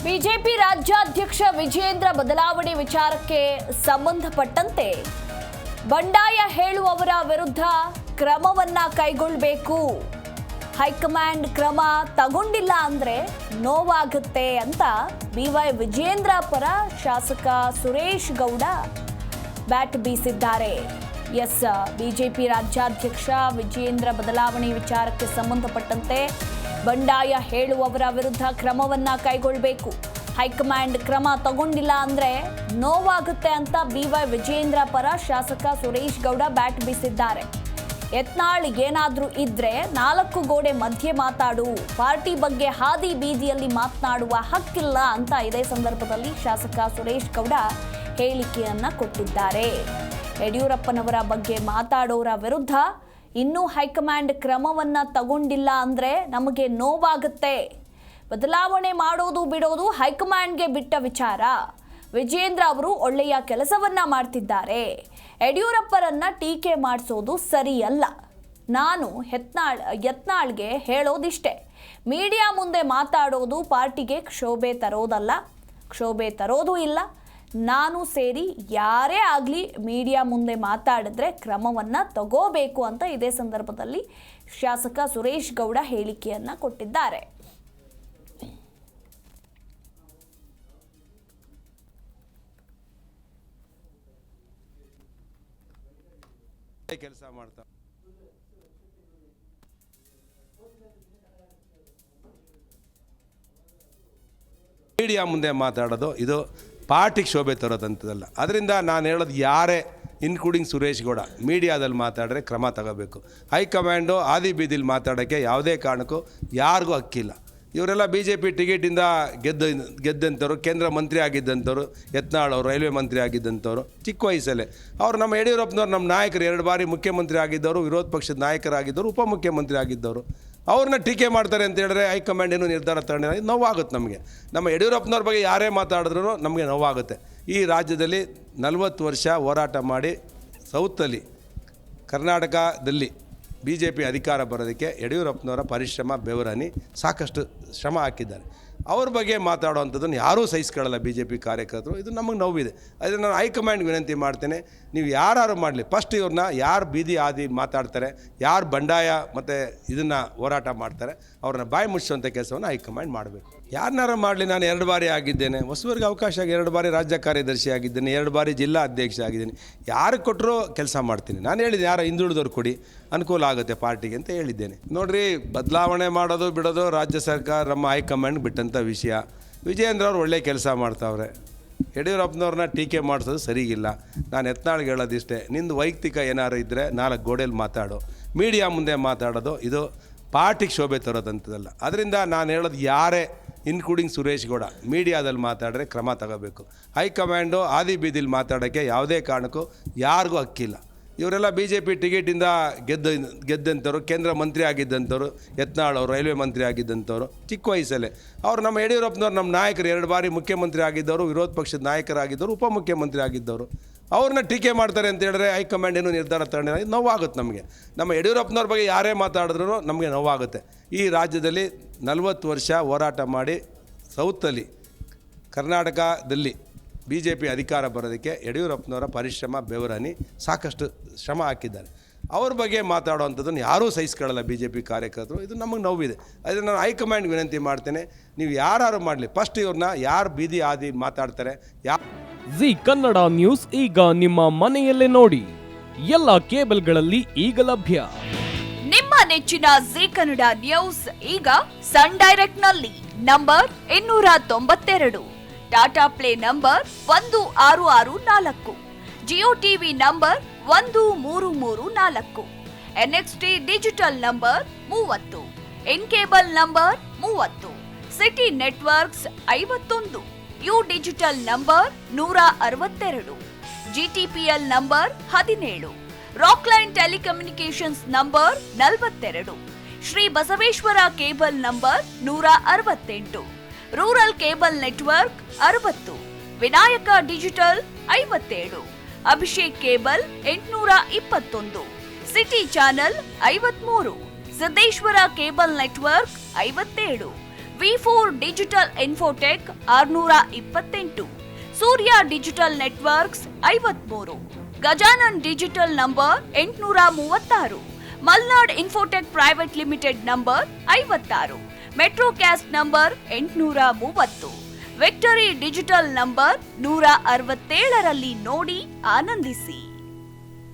BJP ರಾಜ್ಯಾಧ್ಯಕ್ಷ ವಿಜಯೇಂದ್ರ ಬದಲಾವಣೆ ವಿಚಾರಕ್ಕೆ ಸಂಬಂಧಪಟ್ಟಂತೆ ಬಂಡಾಯ ಹೇಳುವವರ ವಿರುದ್ಧ ಕ್ರಮವನ್ನ ಕೈಗೊಳ್ಳಬೇಕು. ಹೈಕಮಾಂಡ್ ಕ್ರಮ ತಗೊಂಡಿಲ್ಲ ಅಂದ್ರೆ ನೋವಾಗುತ್ತೆ ಅಂತ ಬಿವೈ ವಿಜಯೇಂದ್ರ ಪರ ಶಾಸಕ ಸುರೇಶ್ ಗೌಡ ಬ್ಯಾಟ್ ಬೀಸಿದ್ದಾರೆ. ಬಿಜೆಪಿ ರಾಜ್ಯಾಧ್ಯಕ್ಷ ವಿಜಯೇಂದ್ರ ಬದಲಾವಣೆ ವಿಚಾರಕ್ಕೆ ಸಂಬಂಧಪಟ್ಟಂತೆ ಬಂಡಾಯ ಹೇಳುವವರ ವಿರುದ್ಧ ಕ್ರಮವನ್ನ ಕೈಗೊಳ್ಳಬೇಕು. ಹೈಕಮಾಂಡ್ ಕ್ರಮ ತಗೊಂಡಿಲ್ಲ ಅಂದ್ರೆ ನೋವಾಗುತ್ತೆ ಅಂತ ಬಿವೈ ವಿಜಯೇಂದ್ರ ಪರ ಶಾಸಕ ಸುರೇಶ್ ಗೌಡ ಬ್ಯಾಟ್ ಬೀಸಿದ್ದಾರೆ. ಯತ್ನಾಳ್ ಏನಾದ್ರೂ ಇದ್ರೆ ನಾಲ್ಕು ಗೋಡೆ ಮಧ್ಯೆ ಮಾತಾಡು, ಪಾರ್ಟಿ ಬಗ್ಗೆ ಹಾದಿ ಬೀದಿಯಲ್ಲಿ ಮಾತನಾಡುವ ಹಕ್ಕಿಲ್ಲ ಅಂತ ಇದೇ ಸಂದರ್ಭದಲ್ಲಿ ಶಾಸಕ ಸುರೇಶ್ ಗೌಡ ಹೇಳಿಕೆಯನ್ನ ಕೊಟ್ಟಿದ್ದಾರೆ. ಯಡಿಯೂರಪ್ಪನವರ ಬಗ್ಗೆ ಮಾತಾಡೋರ ವಿರುದ್ಧ ಇನ್ನೂ ಹೈಕಮಾಂಡ್ ಕ್ರಮವನ್ನ ತಗೊಂಡಿಲ್ಲ ಅಂದ್ರೆ ನಮಗೆ ನೋವಾಗುತ್ತೆ. ಬದಲಾವಣೆ ಮಾಡೋದು ಬಿಡೋದು ಹೈಕಮಾಂಡ್ಗೆ ಬಿಟ್ಟ ವಿಚಾರ. ವಿಜಯೇಂದ್ರ ಅವರು ಒಳ್ಳೆಯ ಕೆಲಸವನ್ನ ಮಾಡ್ತಿದ್ದಾರೆ. ಯಡಿಯೂರಪ್ಪರನ್ನ ಟೀಕೆ ಮಾಡಿಸೋದು ಸರಿಯಲ್ಲ. ನಾನು ಯತ್ನಾಳ್ಗೆ ಹೇಳೋದಿಷ್ಟೇ, ಮೀಡಿಯಾ ಮುಂದೆ ಮಾತಾಡೋದು ಪಾರ್ಟಿಗೆ ಕ್ಷೋಭೆ ತರೋದಲ್ಲ, ಕ್ಷೋಭೆ ತರೋದು ಇಲ್ಲ. ನಾನು ಸೇರಿ ಯಾರೇ ಆಗಲಿ ಮೀಡಿಯಾ ಮುಂದೆ ಮಾತಾಡಿದ್ರೆ ಕ್ರಮವನ್ನು ತಗೋಬೇಕು ಅಂತ ಇದೇ ಸಂದರ್ಭದಲ್ಲಿ ಶಾಸಕ ಸುರೇಶ್ ಗೌಡ ಹೇಳಿಕೆಯನ್ನ ಕೊಟ್ಟಿದ್ದಾರೆ. ಕೆಲಸ ಮಾಡ್ತಾ ಮೀಡಿಯಾ ಮುಂದೆ ಮಾತಾಡೋದು ಇದು ಪಾರ್ಟಿಗೆ ಶೋಭೆ ತರೋದಂಥದ್ದಲ್ಲ. ಅದರಿಂದ ನಾನು ಹೇಳೋದು, ಯಾರೇ ಇನ್ಕ್ಲೂಡಿಂಗ್ ಸುರೇಶ್ ಗೌಡ ಮೀಡಿಯಾದಲ್ಲಿ ಮಾತಾಡಿದ್ರೆ ಕ್ರಮ ತಗೋಬೇಕು. ಹೈಕಮಾಂಡು ಆದಿ ಬೀದಿಲಿ ಮಾತಾಡೋಕ್ಕೆ ಯಾವುದೇ ಕಾರಣಕ್ಕೂ ಯಾರಿಗೂ ಹಕ್ಕಿಲ್ಲ. ಇವರೆಲ್ಲ BJP ಟಿಕೆಟಿಂದ ಗೆದ್ದಂಥವ್ರು, ಕೇಂದ್ರ ಮಂತ್ರಿ ಆಗಿದ್ದಂಥವ್ರು, ಯತ್ನಾಳ್ ಅವರು ರೈಲ್ವೆ ಮಂತ್ರಿ ಆಗಿದ್ದಂಥವ್ರು, ಚಿಕ್ಕ ವಯಸ್ಸಲ್ಲೇ ಅವರು ನಮ್ಮ ಯಡಿಯೂರಪ್ಪನವ್ರು ನಮ್ಮ ನಾಯಕರು 2 ಬಾರಿ ಮುಖ್ಯಮಂತ್ರಿ ಆಗಿದ್ದವರು, ವಿರೋಧ ಪಕ್ಷದ ನಾಯಕರಾಗಿದ್ದವರು, ಉಪಮುಖ್ಯಮಂತ್ರಿ ಆಗಿದ್ದವರು. ಅವ್ರನ್ನ ಟೀಕೆ ಮಾಡ್ತಾರೆ ಅಂತ ಹೇಳಿದ್ರೆ ಹೈಕಮಾಂಡ್ ಏನು ನಿರ್ಧಾರ ತಗೊಂಡಿಲ್ಲ, ನೋವಾಗುತ್ತೆ ನಮಗೆ. ನಮ್ಮ ಯಡಿಯೂರಪ್ಪನವ್ರ ಬಗ್ಗೆ ಯಾರೇ ಮಾತಾಡಿದ್ರೂ ನಮಗೆ ನೋವಾಗುತ್ತೆ. ಈ ರಾಜ್ಯದಲ್ಲಿ 40 ವರ್ಷ ಹೋರಾಟ ಮಾಡಿ ಸೌತಲ್ಲಿ ಕರ್ನಾಟಕದಲ್ಲಿ BJP ಅಧಿಕಾರ ಬರೋದಕ್ಕೆ ಯಡಿಯೂರಪ್ಪನವರ ಪರಿಶ್ರಮ, ಬೆವರನಿ ಸಾಕಷ್ಟು ಶ್ರಮ ಹಾಕಿದ್ದಾರೆ. ಅವ್ರ ಬಗ್ಗೆ ಮಾತಾಡೋವಂಥದ್ದನ್ನು ಯಾರೂ ಸಹಿಸ್ಕೊಳ್ಳಲ್ಲ BJP ಕಾರ್ಯಕರ್ತರು. ಇದು ನಮಗೆ ನೋವಿದೆ. ಅದನ್ನು ನಾನು ಹೈಕಮಾಂಡ್ಗೆ ವಿನಂತಿ ಮಾಡ್ತೇನೆ, ನೀವು ಯಾರು ಮಾಡಲಿ, ಫಸ್ಟ್ ಇವ್ರನ್ನ ಯಾರು ಬೀದಿ ಆದಿ ಮಾತಾಡ್ತಾರೆ, ಯಾರು ಬಂಡಾಯ ಮತ್ತು ಇದನ್ನು ಹೋರಾಟ ಮಾಡ್ತಾರೆ, ಅವ್ರನ್ನ ಬಾಯಿ ಮುಚ್ಚುವಂಥ ಕೆಲಸವನ್ನು ಹೈಕಮಾಂಡ್ ಮಾಡಬೇಕು. ಯಾರನ್ನಾರು ಮಾಡಲಿ, ನಾನು 2 ಬಾರಿ ಆಗಿದ್ದೇನೆ, ಹೊಸಬರಿಗೆ ಅವಕಾಶ ಆಗಿ 2 ಬಾರಿ ರಾಜ್ಯ ಕಾರ್ಯದರ್ಶಿ ಆಗಿದ್ದೇನೆ, 2 ಬಾರಿ ಜಿಲ್ಲಾ ಅಧ್ಯಕ್ಷ ಆಗಿದ್ದೀನಿ. ಯಾರು ಕೊಟ್ಟರೂ ಕೆಲಸ ಮಾಡ್ತೀನಿ. ನಾನು ಹೇಳಿದ್ದೆ, ಯಾರು ಹಿಂದುಳಿದವ್ರು ಕೊಡಿ, ಅನುಕೂಲ ಆಗುತ್ತೆ ಪಾರ್ಟಿಗೆ ಅಂತ ಹೇಳಿದ್ದೇನೆ. ನೋಡಿರಿ, ಬದಲಾವಣೆ ಮಾಡೋದು ಬಿಡೋದು ರಾಜ್ಯ ಸರ್ಕಾರ ನಮ್ಮ ಹೈಕಮಾಂಡ್ ಬಿಟ್ಟಂಥ ವಿಷಯ. ವಿಜಯೇಂದ್ರ ಅವ್ರು ಒಳ್ಳೆ ಕೆಲಸ ಮಾಡ್ತಾವ್ರೆ. ಯಡಿಯೂರಪ್ಪನವ್ರನ್ನ ಟೀಕೆ ಮಾಡಿಸೋದು ಸರಿಗಿಲ್ಲ. ನಾನು ಯತ್ನಾಳ್ಗೆ ಹೇಳೋದಿಷ್ಟೇ, ನಿಂದು ವೈಯಕ್ತಿಕ ಏನಾರು ಇದ್ದರೆ 4 ಗೋಡೆಯಲ್ಲಿ ಮಾತಾಡು, ಮೀಡಿಯಾ ಮುಂದೆ ಮಾತಾಡೋದು ಇದು ಪಾರ್ಟಿಗೆ ಶೋಭೆ ತರೋದಂಥದ್ದಲ್ಲ. ಅದರಿಂದ ನಾನು ಹೇಳೋದು, ಯಾರೇ ಇನ್ಕ್ಲೂಡಿಂಗ್ ಸುರೇಶ್ ಗೌಡ ಮೀಡಿಯಾದಲ್ಲಿ ಮಾತಾಡಿದ್ರೆ ಕ್ರಮ ತಗೋಬೇಕು. ಹೈಕಮಾಂಡು ಆದಿ ಬೀದಿಲಿ ಮಾತಾಡೋಕ್ಕೆ ಯಾವುದೇ ಕಾರಣಕ್ಕೂ ಯಾರಿಗೂ ಹಕ್ಕಿಲ್ಲ. ಇವರೆಲ್ಲ BJP ಟಿಕೆಟಿಂದ ಗೆದ್ದಂಥವ್ರು, ಕೇಂದ್ರ ಮಂತ್ರಿ ಆಗಿದ್ದಂಥವ್ರು, ಯತ್ನಾಳ್ ಅವರು ರೈಲ್ವೆ ಮಂತ್ರಿ ಆಗಿದ್ದಂಥವ್ರು, ಚಿಕ್ಕ ವಯಸ್ಸಲ್ಲೇ ಅವರು ನಮ್ಮ ಯಡಿಯೂರಪ್ಪನವ್ರು ನಮ್ಮ ನಾಯಕರು 2 ಬಾರಿ ಮುಖ್ಯಮಂತ್ರಿ ಆಗಿದ್ದವರು, ವಿರೋಧ ಪಕ್ಷದ ನಾಯಕರಾಗಿದ್ದವರು, ಉಪಮುಖ್ಯಮಂತ್ರಿ ಆಗಿದ್ದವರು. ಅವ್ರನ್ನ ಟೀಕೆ ಮಾಡ್ತಾರೆ ಅಂತ ಹೇಳಿದ್ರೆ ಹೈಕಮಾಂಡ್ ಏನು ನಿರ್ಧಾರ ತಗೊಂಡಿಲ್ಲ, ಇದು ನೋವಾಗುತ್ತೆ ನಮಗೆ. ನಮ್ಮ ಯಡಿಯೂರಪ್ಪನವ್ರ ಬಗ್ಗೆ ಯಾರೇ ಮಾತಾಡಿದ್ರೂ ನಮಗೆ ನೋವಾಗುತ್ತೆ. ಈ ರಾಜ್ಯದಲ್ಲಿ 40 ವರ್ಷ ಹೋರಾಟ ಮಾಡಿ ಸೌತಲ್ಲಿ ಕರ್ನಾಟಕದಲ್ಲಿ BJP ಅಧಿಕಾರ ಬರೋದಕ್ಕೆ ಯಡಿಯೂರಪ್ಪನವರ ಪರಿಶ್ರಮ, ಬೆವರನಿ ಸಾಕಷ್ಟು ಶ್ರಮ ಹಾಕಿದ್ದಾರೆ. ಅವ್ರ ಬಗ್ಗೆ ಮಾತಾಡೋವಂಥದ್ದನ್ನು ಯಾರೂ ಸಹಿಸ್ಕೊಳ್ಳಲ್ಲ BJP ಕಾರ್ಯಕರ್ತರು. ಇದು ನಮಗೆ ನೋವಿದೆ. ಅದನ್ನು ನಾನು ಹೈಕಮಾಂಡ್ಗೆ ವಿನಂತಿ ಮಾಡ್ತೇನೆ, ನೀವು ಯಾರು ಮಾಡಲಿ, ಫಸ್ಟ್ ಇವ್ರನ್ನ ಯಾರು ಬೀದಿ ಆದಿ ಮಾತಾಡ್ತಾರೆ. ಜಿ ಕನ್ನಡ ನ್ಯೂಸ್ ಈಗ ನಿಮ್ಮ ಮನೆಯಲ್ಲೇ ನೋಡಿ, ಎಲ್ಲ ಕೇಬಲ್ಗಳಲ್ಲಿ ಈಗ ಲಭ್ಯ. ನಿಮ್ಮ ನೆಚ್ಚಿನ ಜಿ ಕನ್ನಡ ನ್ಯೂಸ್ ಈಗ ಸನ್ ಡೈರೆಕ್ಟ್ ನಲ್ಲಿ number 292, Tata Play number 1664, Jio TV number 1334, NXT digital number 30, in cable number 30, city networks 51, U digital number 162, GTPL number 17, Rockline telecommunications number 42, Shri Basaveshwara cable number 168, rural cable network 60, Vinayaka digital 57, Abhishek cable 821, city channel 53, Siddeshwara cable network 57, ವಿ4 digital infotech 628, Surya digital networks 53, Gajanan digital number 836, Malnad infotech private limited number 56, metrocast number 830, victory digital number 167ರಲ್ಲಿ ನೋಡಿ ಆನಂದಿಸಿ.